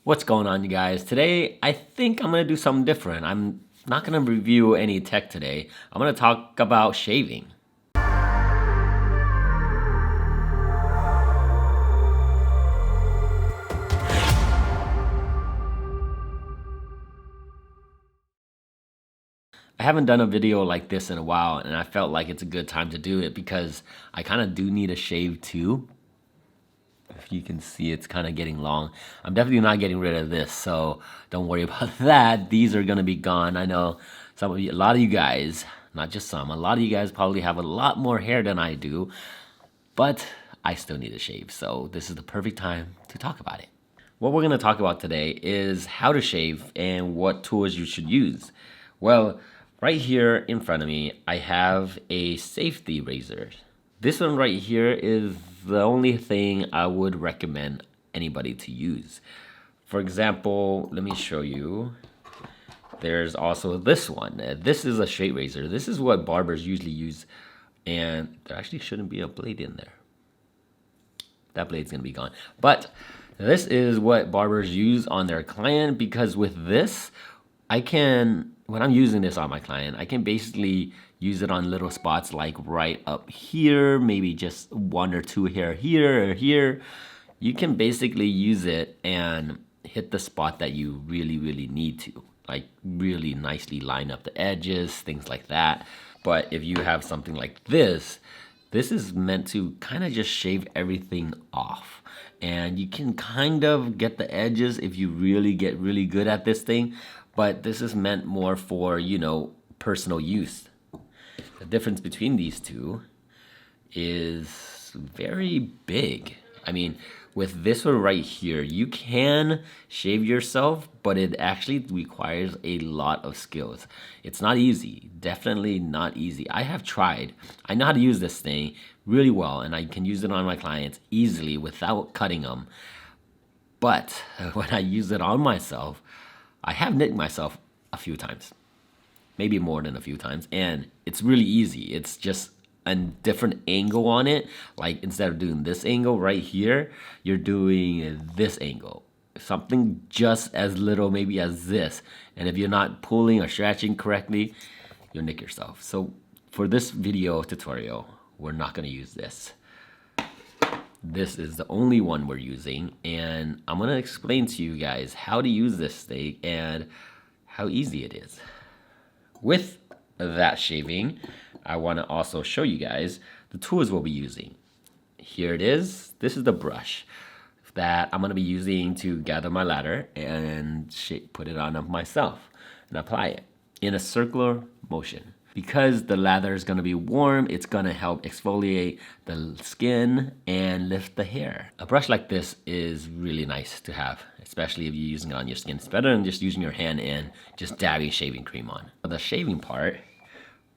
What's going on, you guys? Today, I think I'm gonna do something different. I'm not gonna review any tech today. I'm gonna talk about shaving. I haven't done a video like this in a while, and I felt like it's a good time to do it because I kind of do need a shave too. If you can see, it's kind of getting long. I'm definitely not getting rid of this, so don't worry about that. These are gonna be gone. I know some of you, a lot of you guys, not just some, a lot of you guys probably have a lot more hair than I do, but I still need a shave, so this is the perfect time to talk about it. What we're gonna talk about today is how to shave and what tools you should use. Well, right here in front of me, I have a safety razor. This one right here is the only thing I would recommend anybody to use. For example, let me show you. There's also this one. This is a straight razor. This is what barbers usually use, and there actually shouldn't be a blade in there. That blade's gonna be gone. But this is what barbers use on their client, because with this, when I'm using this on my client, I can basically use it on little spots like right up here, maybe just one or two hair here or here. You can basically use it and hit the spot that you really need to, like really nicely line up the edges, things like that. But if you have something like this is meant to kind of just shave everything off. And you can kind of get the edges if you really get really good at this thing. But this is meant more for, personal use. The difference between these two is very big. I mean, with this one right here, you can shave yourself, but it actually requires a lot of skills. It's not easy, definitely not easy. I have tried. I know how to use this thing really well, and I can use it on my clients easily without cutting them. But when I use it on myself, I have nicked myself a few times, maybe more than a few times, and it's really easy. It's just a different angle on it. Like instead of doing this angle right here, you're doing this angle. Something just as little maybe as this. And if you're not pulling or stretching correctly, you'll nick yourself. So for this video tutorial, we're not gonna use this. This is the only one we're using, and I'm gonna explain to you guys how to use this thing and how easy it is. With that shaving, I wanna also show you guys the tools we'll be using. Here it is. This is the brush that I'm gonna be using to gather my lather and put it on myself and apply it in a circular motion. Because the lather is gonna be warm, it's gonna help exfoliate the skin and lift the hair. A brush like this is really nice to have, especially if you're using it on your skin. It's better than just using your hand and just dabbing shaving cream on. For the shaving part,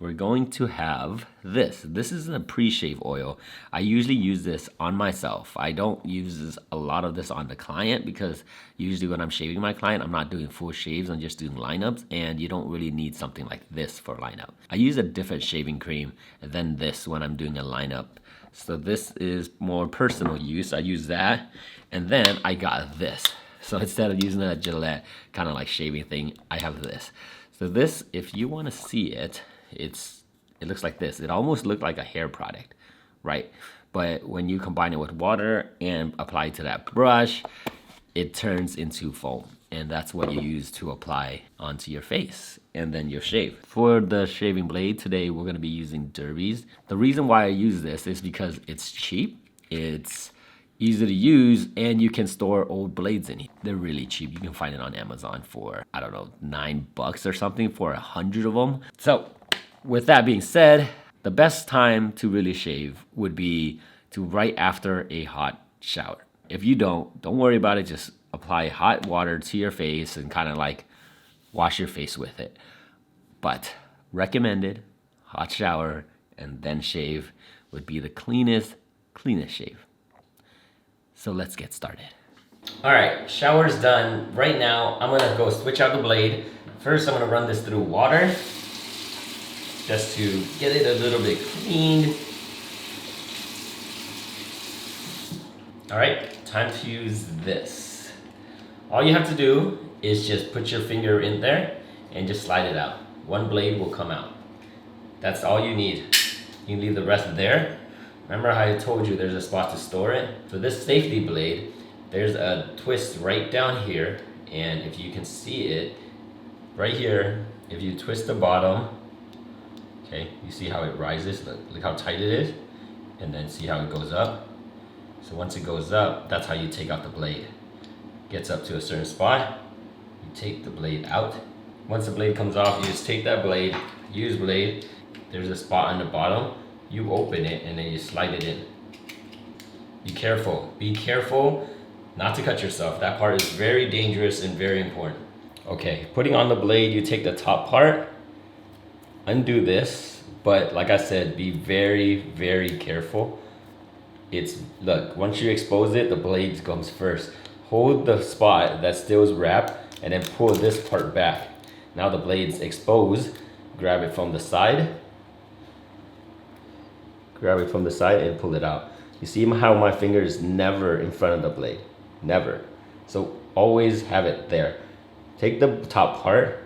we're going to have this. This is a pre-shave oil. I usually use this on myself. I don't use a lot of this on the client because usually when I'm shaving my client, I'm not doing full shaves, I'm just doing lineups, and you don't really need something like this for lineup. I use a different shaving cream than this when I'm doing a lineup. So this is more personal use. I use that, and then I got this. So instead of using a Gillette kind of like shaving thing, I have this. So this, if you want to see it, it looks like this. It almost looked like a hair product, right? But when you combine it with water and apply it to that brush, it turns into foam. And that's what you use to apply onto your face. And then you shave. For the shaving blade today, we're gonna be using derbies. The reason why I use this is because it's cheap, it's easy to use, and you can store old blades in it. They're really cheap. You can find it on Amazon for, I don't know, $9 or something for 100 of them. So with that being said, the best time to really shave would be right after a hot shower. If you don't worry about it. Just apply hot water to your face and kind of like wash your face with it. But recommended, hot shower and then shave would be the cleanest shave. So let's get started. All right, shower's done. Right now, I'm gonna go switch out the blade. First, I'm gonna run this through water just to get it a little bit cleaned. All right, time to use this. All you have to do is just put your finger in there and just slide it out. One blade will come out. That's all you need. You can leave the rest there. Remember how I told you there's a spot to store it? For this safety blade, there's a twist right down here, and if you can see it, right here, if you twist the bottom, okay, you see how it rises, look how tight it is, and then see how it goes up. So once it goes up, that's how you take out the blade. Gets up to a certain spot, you take the blade out. Once the blade comes off, you just take that blade, use blade, there's a spot on the bottom, you open it and then you slide it in. Be careful not to cut yourself. That part is very dangerous and very important. Okay, putting on the blade, you take the top part, undo this, but like I said, be very, very careful. Look, once you expose it, the blade comes first. Hold the spot that still is wrapped and then pull this part back. Now the blade's exposed, grab it from the side. Grab it from the side and pull it out. You see how my finger is never in front of the blade? Never. So always have it there. Take the top part.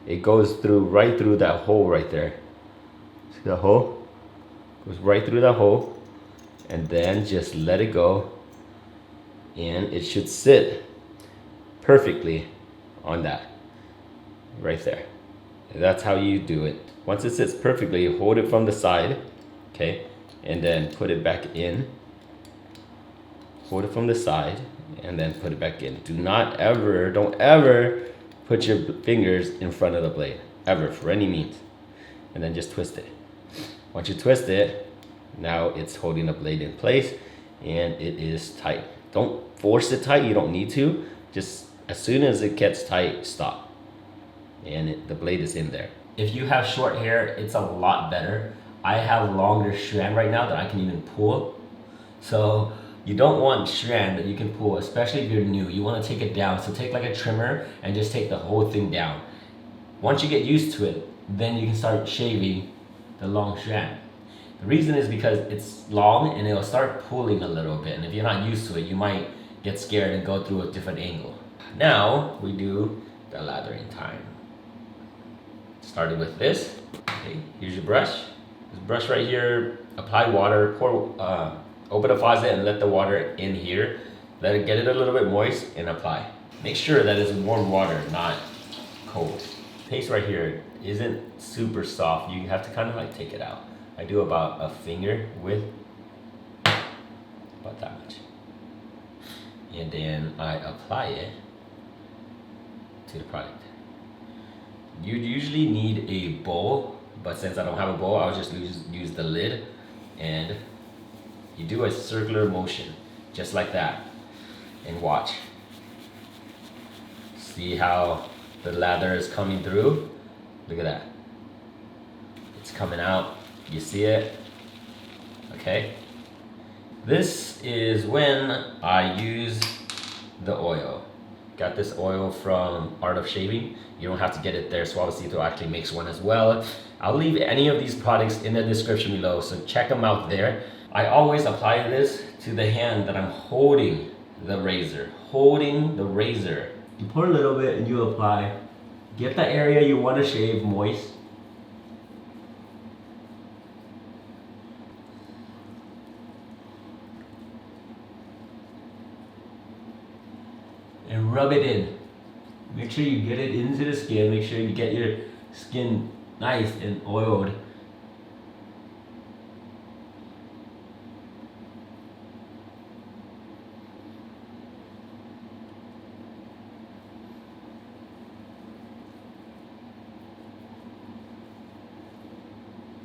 It goes right through that hole right there. See the hole? Goes right through that hole. And then just let it go. And it should sit perfectly on that. Right there. And that's how you do it. Once it sits perfectly, hold it from the side. Okay? And then put it back in. Hold it from the side and then put it back in. Don't ever put your fingers in front of the blade, ever, for any means. And then just twist it. Once you twist it, now it's holding the blade in place and it is tight. Don't force it tight, you don't need to. Just as soon as it gets tight, stop. And the blade is in there. If you have short hair, it's a lot better. I have longer strand right now that I can even pull. So you don't want strand that you can pull, especially if you're new. You want to take it down. So take like a trimmer and just take the whole thing down. Once you get used to it, then you can start shaving the long strand. The reason is because it's long and it'll start pulling a little bit. And if you're not used to it, you might get scared and go through a different angle. Now we do the lathering time. Started with this. Okay, here's your brush. This brush right here, apply water, open the faucet and let the water in here. Let it get it a little bit moist and apply. Make sure that it's warm water, not cold. Paste right here isn't super soft. You have to kind of like take it out. I do about a finger width, about that much. And then I apply it to the product. You usually need a bowl, but since I don't have a bowl, I'll just use the lid, and you do a circular motion, just like that, and watch. See how the lather is coming through? Look at that. It's coming out, you see it? Okay. This is when I use the oil. Got this oil from Art of Shaving. You don't have to get it there. Suavecito actually makes one as well. I'll leave any of these products in the description below, so check them out there. I always apply this to the hand that I'm holding the razor. Holding the razor. You pour a little bit and you apply. Get the area you want to shave moist. And rub it in. Make sure you get it into the skin. Make sure you get your skin nice and oiled.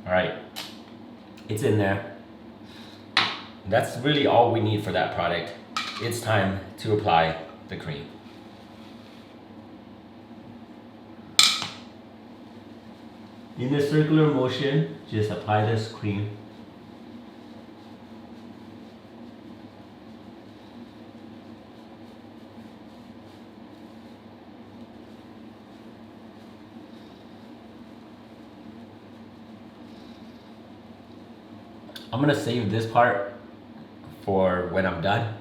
All right, it's in there. That's really all we need for that product. It's time to apply the cream. In a circular motion, just apply this cream. I'm gonna save this part for when I'm done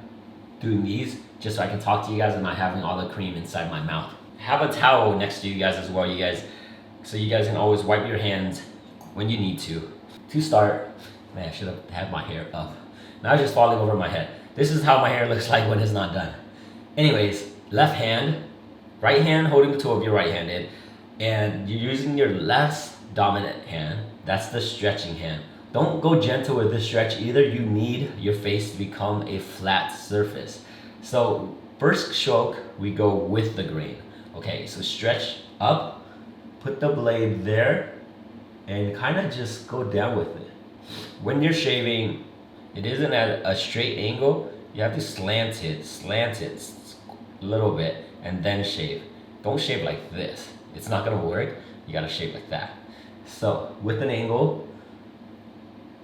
doing these, just so I can talk to you guys and not having all the cream inside my mouth. Have a towel next to you guys as well, so you guys can always wipe your hands when you need to. To start, man, I should have had my hair up. Now it's just falling over my head. This is how my hair looks like when it's not done. Anyways, left hand, right hand holding the tool if you're right-handed, and you're using your less dominant hand. That's the stretching hand. Don't go gentle with this stretch either. You need your face to become a flat surface. So first stroke, we go with the grain. Okay, so stretch up, put the blade there, and kind of just go down with it. When you're shaving, it isn't at a straight angle. You have to slant it a little bit, and then shave. Don't shave like this. It's not gonna work. You gotta shave like that. So with an angle,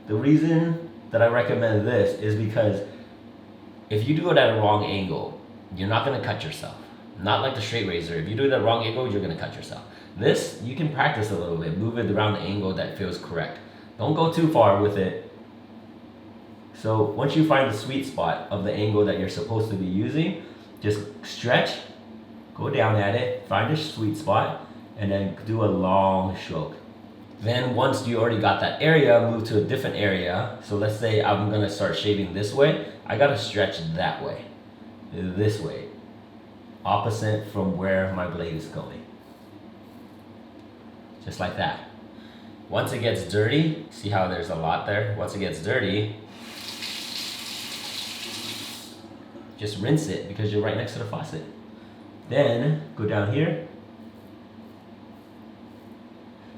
the reason that I recommend this is because if you do it at a wrong angle, you're not gonna cut yourself. Not like the straight razor. If you do it at the wrong angle, you're gonna cut yourself. This, you can practice a little bit. Move it around the angle that feels correct. Don't go too far with it. So once you find the sweet spot of the angle that you're supposed to be using, just stretch, go down at it, find a sweet spot, and then do a long stroke. Then once you already got that area, move to a different area. So let's say I'm gonna start shaving this way. I gotta stretch that way, this way, opposite from where my blade is going. Just like that. Once it gets dirty, see how there's a lot there? Once it gets dirty, just rinse it because you're right next to the faucet. Then go down here,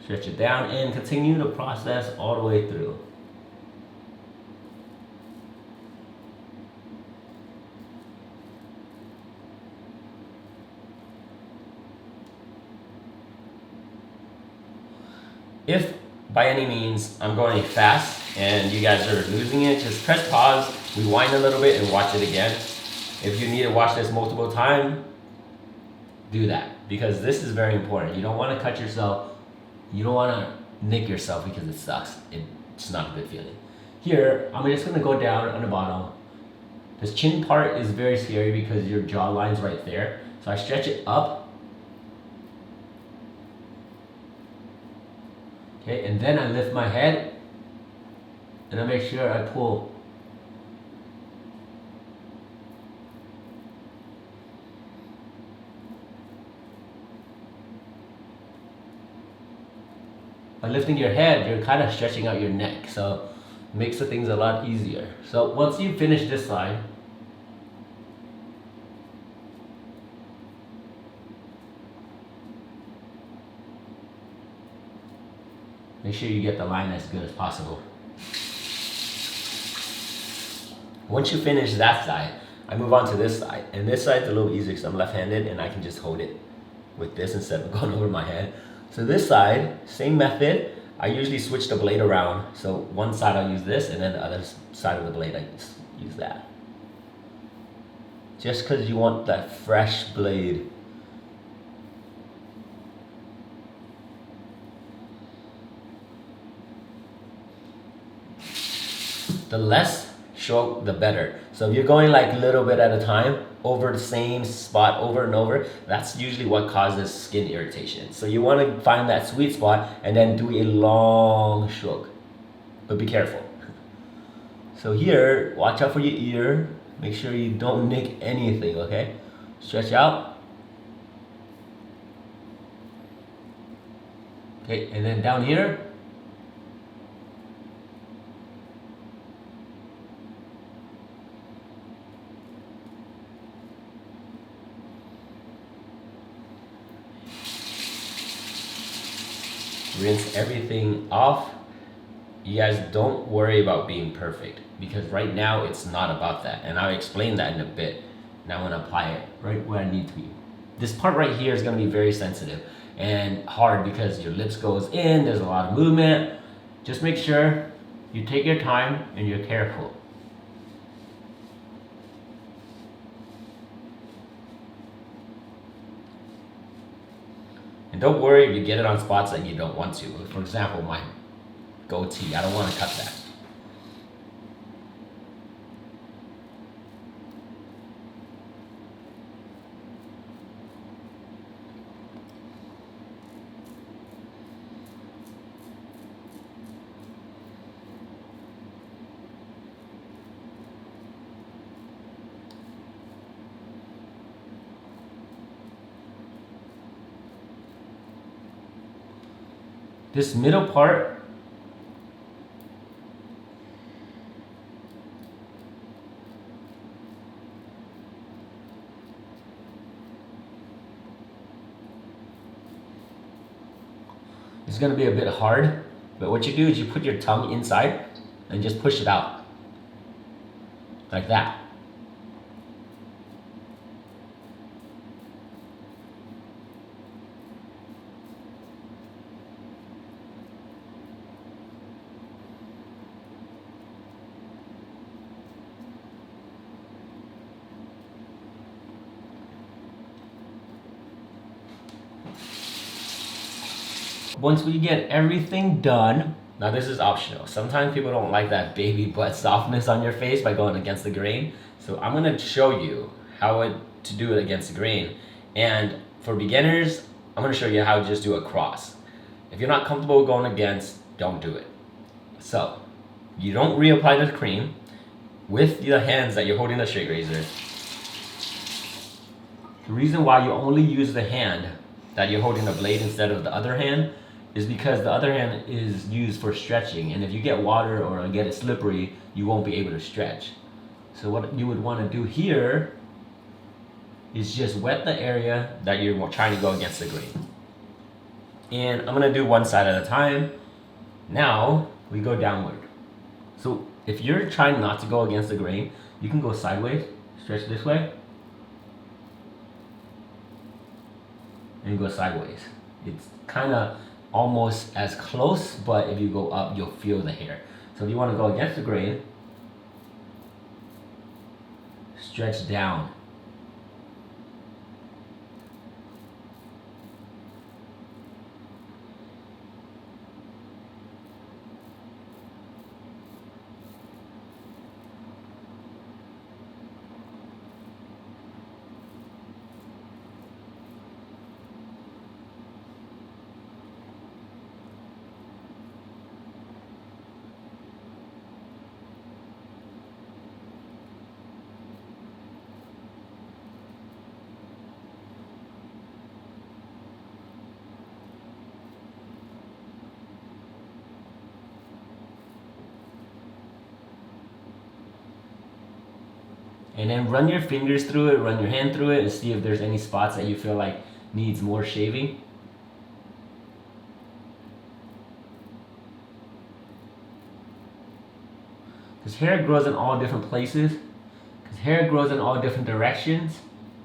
stretch it down, and continue the process all the way through. If by any means I'm going fast and you guys are losing it, just press pause, rewind a little bit, and watch it again. If you need to watch this multiple times, do that, because this is very important. You don't want to cut yourself. You don't want to nick yourself because it sucks. It's not a good feeling. Here, I'm just going to go down on the bottom. This chin part is very scary because your jawline's right there. So I stretch it up. Okay, and then I lift my head and I make sure I pull. By lifting your head, you're kind of stretching out your neck, so it makes the things a lot easier. So once you finish this side, make sure you get the line as good as possible. Once you finish that side, I move on to this side. And this side's a little easier because I'm left-handed and I can just hold it with this instead of going over my head. So this side, same method. I usually switch the blade around. So one side I'll use this, and then the other side of the blade I just use that. Just because you want that fresh blade. The less stroke, the better. So if you're going like a little bit at a time, over the same spot over and over, that's usually what causes skin irritation. So you want to find that sweet spot and then do a long stroke. But be careful. So here, watch out for your ear. Make sure you don't nick anything, okay? Stretch out. Okay, and then down here, rinse everything off. You guys don't worry about being perfect, because right now it's not about that, and I'll explain that in a bit. Now I'm going to apply it right where I need to be. This part right here is going to be very sensitive and hard because your lips goes in, there's a lot of movement. Just make sure you take your time and you're careful. And don't worry if you get it on spots that you don't want to. For example, my goatee, I don't want to cut that. This middle part is going to be a bit hard, but what you do is you put your tongue inside and just push it out like that. Once we get everything done, now this is optional. Sometimes people don't like that baby butt softness on your face by going against the grain. So I'm gonna show you to do it against the grain. And for beginners, I'm gonna show you how to just do a cross. If you're not comfortable going against, don't do it. So, you don't reapply the cream with the hands that you're holding the straight razor. The reason why you only use the hand that you're holding the blade instead of the other hand is because the other hand is used for stretching, and if you get water or get it slippery, you won't be able to stretch. So what you would want to do here is just wet the area that you're trying to go against the grain. And I'm going to do one side at a time. Now we go downward. So if you're trying not to go against the grain, you can go sideways, stretch this way, and go sideways. It's kind of almost as close, but if you go up, you'll feel the hair. So if you want to go against the grain, stretch down. And then run your fingers through it, run your hand through it, and see if there's any spots that you feel like needs more shaving. Because hair grows in all different places. Because hair grows in all different directions.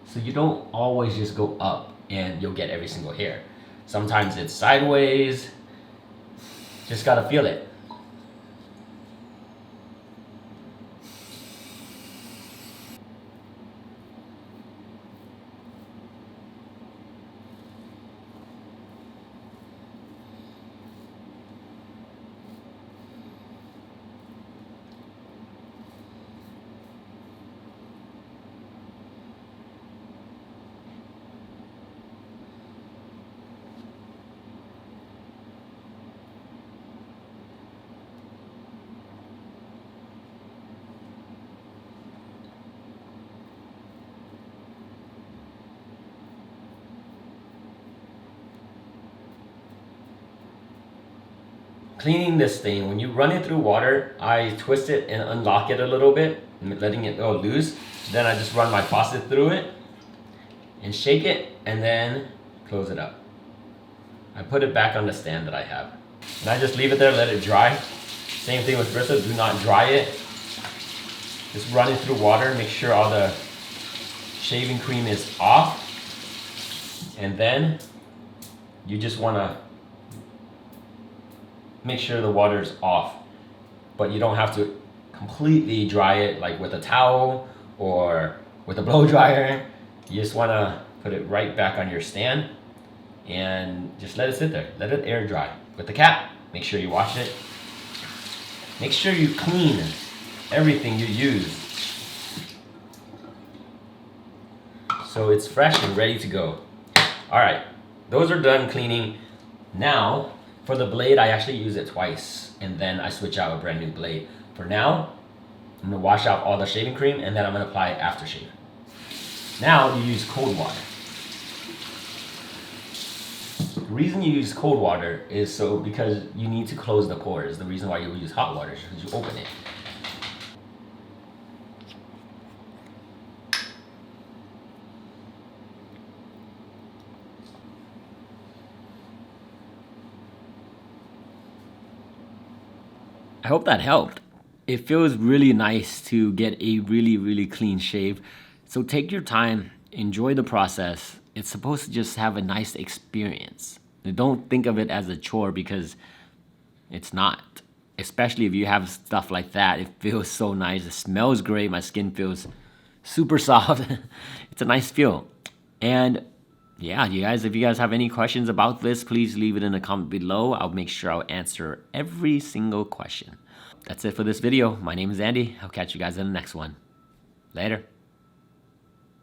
So you don't always just go up and you'll get every single hair. Sometimes it's sideways. Just gotta feel it. Cleaning this thing, when you run it through water, I twist it and unlock it a little bit, letting it go loose. Then I just run my faucet through it and shake it and then close it up. I put it back on the stand that I have. And I just leave it there, let it dry. Same thing with Bristol, do not dry it. Just run it through water, make sure all the shaving cream is off. And then you just wanna make sure the water is off, but you don't have to completely dry it like with a towel or with a blow dryer. You just want to put it right back on your stand and just let it sit there. Let it air dry. With the cap, make sure you wash it. Make sure you clean everything you use so it's fresh and ready to go. All right, those are done cleaning. Now, for the blade, I actually use it twice, and then I switch out a brand new blade. For now, I'm gonna wash out all the shaving cream, and then I'm gonna apply aftershave. Now, you use cold water. The The reason you use cold water is so because you need to close the pores. The reason why you use hot water is because you open it. I hope that helped. It feels really nice to get a really clean shave. So take your time, enjoy the process. It's supposed to just have a nice experience. Don't think of it as a chore because it's not. Especially if you have stuff like that, it feels so nice. It smells great. My skin feels super soft. It's a nice feel. And yeah, you guys, if you guys have any questions about this, please leave it in the comment below. I'll make sure I'll answer every single question. That's it for this video. My name is Andy. I'll catch you guys in the next one. Later.